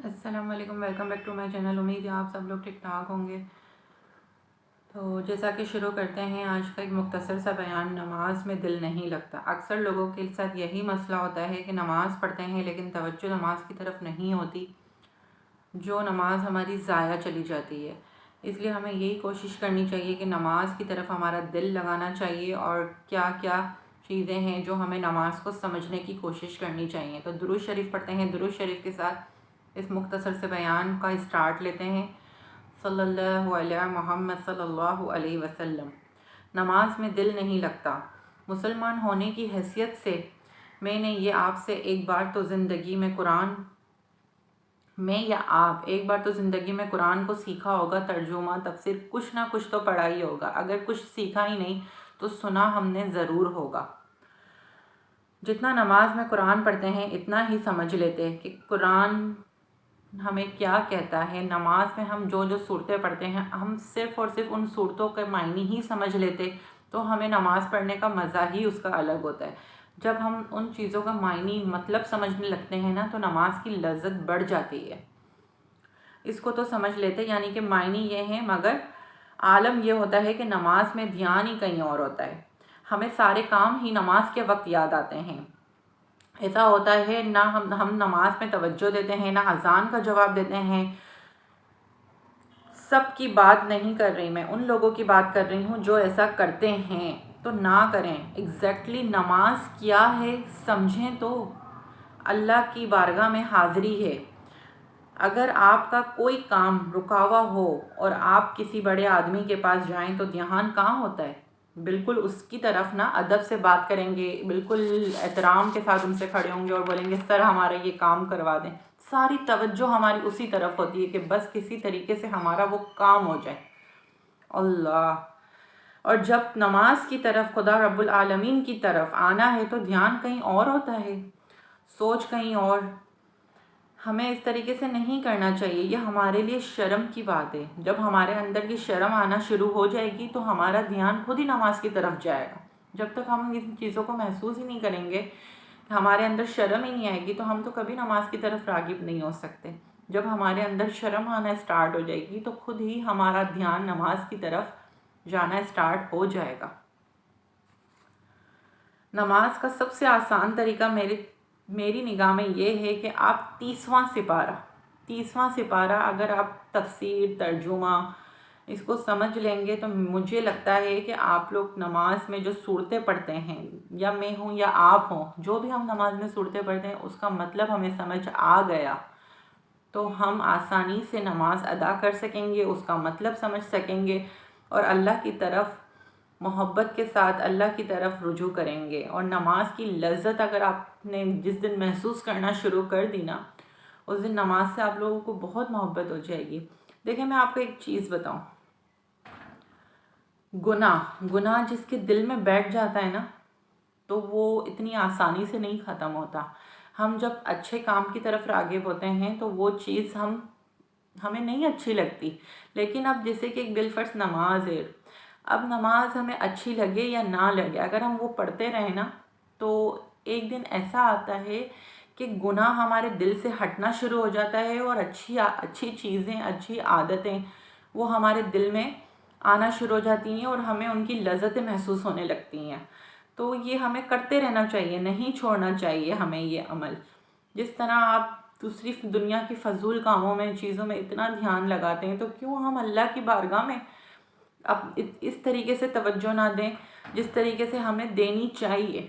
السلام علیکم، welcome back to my channel. امید ہے آپ سب لوگ ٹھیک ٹھاک ہوں گے۔ تو جیسا کہ شروع کرتے ہیں آج کا ایک مختصر سا بیان، نماز میں دل نہیں لگتا۔ اکثر لوگوں کے ساتھ یہی مسئلہ ہوتا ہے کہ نماز پڑھتے ہیں لیکن توجہ نماز کی طرف نہیں ہوتی، جو نماز ہماری ضائع چلی جاتی ہے۔ اس لیے ہمیں یہی کوشش کرنی چاہیے کہ نماز کی طرف ہمارا دل لگانا چاہیے، اور کیا کیا چیزیں ہیں جو ہمیں نماز کو سمجھنے کی کوشش کرنی چاہیے۔ تو درود شریف پڑھتے ہیں، درود شریف کے ساتھ اس مختصر سے بیان کا اسٹارٹ لیتے ہیں۔ صلی اللہ علیہ محمد صلی اللہ علیہ وسلم۔ نماز میں دل نہیں لگتا۔ مسلمان ہونے کی حیثیت سے میں نے یہ آپ سے ایک بار تو زندگی میں قرآن کو سیکھا ہوگا، ترجمہ تفسیر کچھ نہ کچھ تو پڑھا ہی ہوگا۔ اگر کچھ سیکھا ہی نہیں تو سنا ہم نے ضرور ہوگا۔ جتنا نماز میں قرآن پڑھتے ہیں اتنا ہی سمجھ لیتے کہ قرآن ہمیں کیا کہتا ہے۔ نماز میں ہم جو صورتیں پڑھتے ہیں، ہم صرف اور صرف ان صورتوں کے معنی ہی سمجھ لیتے تو ہمیں نماز پڑھنے کا مزہ ہی اس کا الگ ہوتا ہے۔ جب ہم ان چیزوں کا معنی مطلب سمجھنے لگتے ہیں نا، تو نماز کی لذت بڑھ جاتی ہے۔ اس کو تو سمجھ لیتے، یعنی کہ معنی یہ ہیں، مگر عالم یہ ہوتا ہے کہ نماز میں دھیان ہی کہیں اور ہوتا ہے۔ ہمیں سارے کام ہی نماز کے وقت یاد آتے ہیں۔ ایسا ہوتا ہے نہ ہم نماز میں توجہ دیتے ہیں، نہ اذان کا جواب دیتے ہیں۔ سب کی بات نہیں کر رہی میں، ان لوگوں کی بات کر رہی ہوں جو ایسا کرتے ہیں۔ تو نہ کریں۔ ایگزیکٹلی نماز کیا ہے سمجھیں تو اللہ کی بارگاہ میں حاضری ہے۔ اگر آپ کا کوئی کام رکا ہوا ہو اور آپ کسی بڑے آدمی کے پاس جائیں تو دھیان کہاں ہوتا ہے؟ بالکل اس کی طرف نہ ادب سے بات کریں گے، بالکل احترام کے ساتھ ان سے کھڑے ہوں گے اور بولیں گے سر ہمارا یہ کام کروا دیں۔ ساری توجہ ہماری اسی طرف ہوتی ہے کہ بس کسی طریقے سے ہمارا وہ کام ہو جائے۔ اللہ! اور جب نماز کی طرف، خدا رب العالمین کی طرف آنا ہے تو دھیان کہیں اور ہوتا ہے، سوچ کہیں اور۔ ہمیں اس طریقے سے نہیں کرنا چاہیے، یہ ہمارے لیے شرم کی بات ہے۔ جب ہمارے اندر یہ شرم آنا شروع ہو جائے گی تو ہمارا دھیان خود ہی نماز کی طرف جائے گا۔ جب تک ہم ان چیزوں کو محسوس ہی نہیں کریں گے، ہمارے اندر شرم ہی نہیں آئے گی، تو ہم تو کبھی نماز کی طرف راغب نہیں ہو سکتے۔ جب ہمارے اندر شرم آنا اسٹارٹ ہو جائے گی تو خود ہی ہمارا دھیان نماز کی طرف جانا اسٹارٹ ہو جائے گا۔ نماز کا سب سے آسان طریقہ میری نگاہ میں یہ ہے کہ آپ 30واں سپارہ اگر آپ تفسیر، ترجمہ اس کو سمجھ لیں گے تو مجھے لگتا ہے کہ آپ لوگ نماز میں جو صورتیں پڑھتے ہیں، یا میں ہوں یا آپ ہوں، جو بھی ہم نماز میں صورتیں پڑھتے ہیں اس کا مطلب ہمیں سمجھ آ گیا تو ہم آسانی سے نماز ادا کر سکیں گے، اس کا مطلب سمجھ سکیں گے، اور اللہ کی طرف محبت کے ساتھ اللہ کی طرف رجوع کریں گے۔ اور نماز کی لذت اگر آپ نے جس دن محسوس کرنا شروع کر دی نا، اس دن نماز سے آپ لوگوں کو بہت محبت ہو جائے گی۔ دیکھیں میں آپ کو ایک چیز بتاؤں، گناہ جس کے دل میں بیٹھ جاتا ہے نا، تو وہ اتنی آسانی سے نہیں ختم ہوتا۔ ہم جب اچھے کام کی طرف راغب ہوتے ہیں تو وہ چیز ہمیں نہیں اچھی لگتی، لیکن اب جیسے کہ ایک بالفرض نماز ہے، اب نماز ہمیں اچھی لگے یا نہ لگے، اگر ہم وہ پڑھتے رہیں نا تو ایک دن ایسا آتا ہے کہ گناہ ہمارے دل سے ہٹنا شروع ہو جاتا ہے، اور اچھی چیزیں، اچھی عادتیں وہ ہمارے دل میں آنا شروع ہو جاتی ہیں اور ہمیں ان کی لذتیں محسوس ہونے لگتی ہیں۔ تو یہ ہمیں کرتے رہنا چاہیے، نہیں چھوڑنا چاہیے ہمیں یہ عمل۔ جس طرح آپ دوسری دنیا کی فضول کاموں میں، چیزوں میں اتنا دھیان لگاتے ہیں، تو کیوں ہم اللہ کی بارگاہ میں اب اس طریقے سے توجہ نہ دیں جس طریقے سے ہمیں دینی چاہیے۔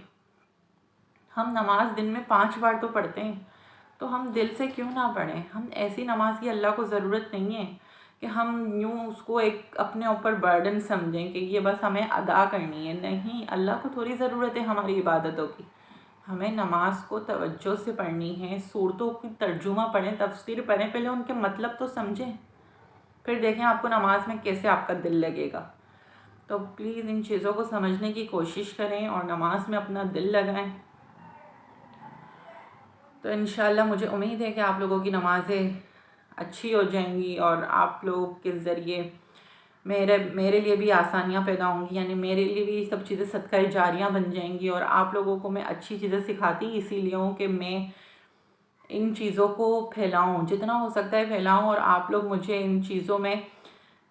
ہم نماز دن میں 5 بار تو پڑھتے ہیں، تو ہم دل سے کیوں نہ پڑھیں؟ ہم ایسی نماز کی اللہ کو ضرورت نہیں ہے کہ ہم یوں اس کو ایک اپنے اوپر برڈن سمجھیں کہ یہ بس ہمیں ادا کرنی ہے۔ نہیں، اللہ کو تھوڑی ضرورت ہے ہماری عبادتوں کی۔ ہمیں نماز کو توجہ سے پڑھنی ہے، صورتوں کی ترجمہ پڑھیں، تفسیر پڑھیں، پہلے ان کے مطلب تو سمجھیں، پھر دیکھیں آپ کو نماز میں کیسے آپ کا دل لگے گا۔ تو پلیز ان چیزوں کو سمجھنے کی کوشش کریں اور نماز میں اپنا دل لگائیں۔ تو انشاءاللہ مجھے امید ہے کہ آپ لوگوں کی نمازیں اچھی ہو جائیں گی، اور آپ لوگ کے ذریعے میرے لیے بھی آسانیاں پیدا ہوں گی، یعنی میرے لیے بھی یہ سب چیزیں صدقہ جاریاں بن جائیں گی، اور آپ لوگوں کو میں اچھی چیزیں سکھاتی اسی لیے ہوں کہ میں ان چیزوں کو پھیلاؤں، جتنا ہو سکتا ہے پھیلاؤں، اور آپ لوگ مجھے ان چیزوں میں،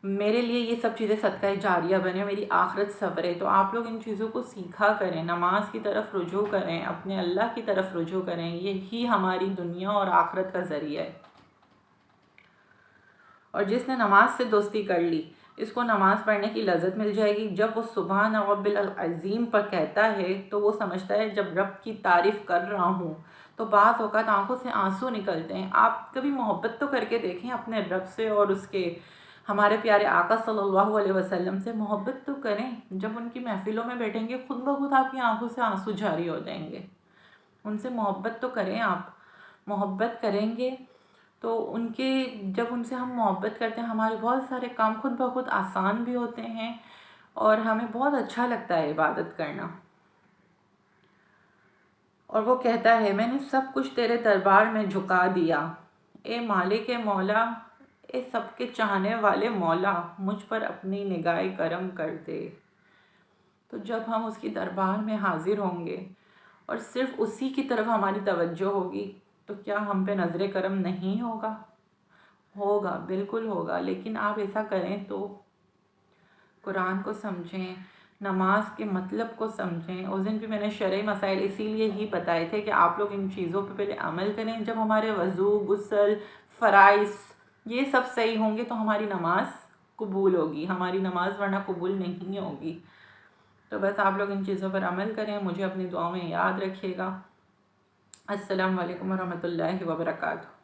میرے لیے یہ سب چیزیں صدقہ جاریہ بنے، میری آخرت سنورے۔ تو آپ لوگ ان چیزوں کو سیکھا کریں، نماز کی طرف رجوع کریں، اپنے اللہ کی طرف رجوع کریں، یہی ہماری دنیا اور آخرت کا ذریعہ ہے۔ اور جس نے نماز سے دوستی کر لی، اس کو نماز پڑھنے کی لذت مل جائے گی۔ جب وہ سبحان رب العظیم پر کہتا ہے تو وہ سمجھتا ہے جب رب کی تعریف کر رہا ہوں، تو بعض اوقات آنکھوں سے آنسو نکلتے ہیں۔ آپ کبھی محبت تو کر کے دیکھیں اپنے رب سے، اور اس کے ہمارے پیارے آقا صلی اللہ علیہ وسلم سے محبت تو کریں۔ جب ان کی محفلوں میں بیٹھیں گے، خود بخود آپ کی آنکھوں سے آنسو جاری ہو جائیں گے۔ ان سے محبت تو کریں، آپ محبت کریں گے تو جب ان سے ہم محبت کرتے ہیں، ہمارے بہت سارے کام خود بخود آسان بھی ہوتے ہیں، اور ہمیں بہت اچھا لگتا ہے عبادت کرنا۔ اور وہ کہتا ہے میں نے سب کچھ تیرے دربار میں جھکا دیا، اے مالک مولا، اے سب کے چاہنے والے مولا، مجھ پر اپنی نگاہ کرم کر دے۔ تو جب ہم اس کی دربار میں حاضر ہوں گے اور صرف اسی کی طرف ہماری توجہ ہوگی، تو کیا ہم پہ نظر کرم نہیں ہوگا؟ ہوگا، بالکل ہوگا۔ لیکن آپ ایسا کریں تو قرآن کو سمجھیں، نماز کے مطلب کو سمجھیں۔ اس دن بھی میں نے شرعی مسائل اسی لیے ہی بتائے تھے کہ آپ لوگ ان چیزوں پہ پہلے عمل کریں۔ جب ہمارے وضو، غسل، فرائض یہ سب صحیح ہوں گے تو ہماری نماز قبول ہوگی، ہماری نماز ورنہ قبول نہیں ہوگی۔ تو بس آپ لوگ ان چیزوں پر عمل کریں، مجھے اپنی دعاؤں میں یاد رکھیے گا۔ السلام علیکم ورحمۃ اللہ وبرکاتہ۔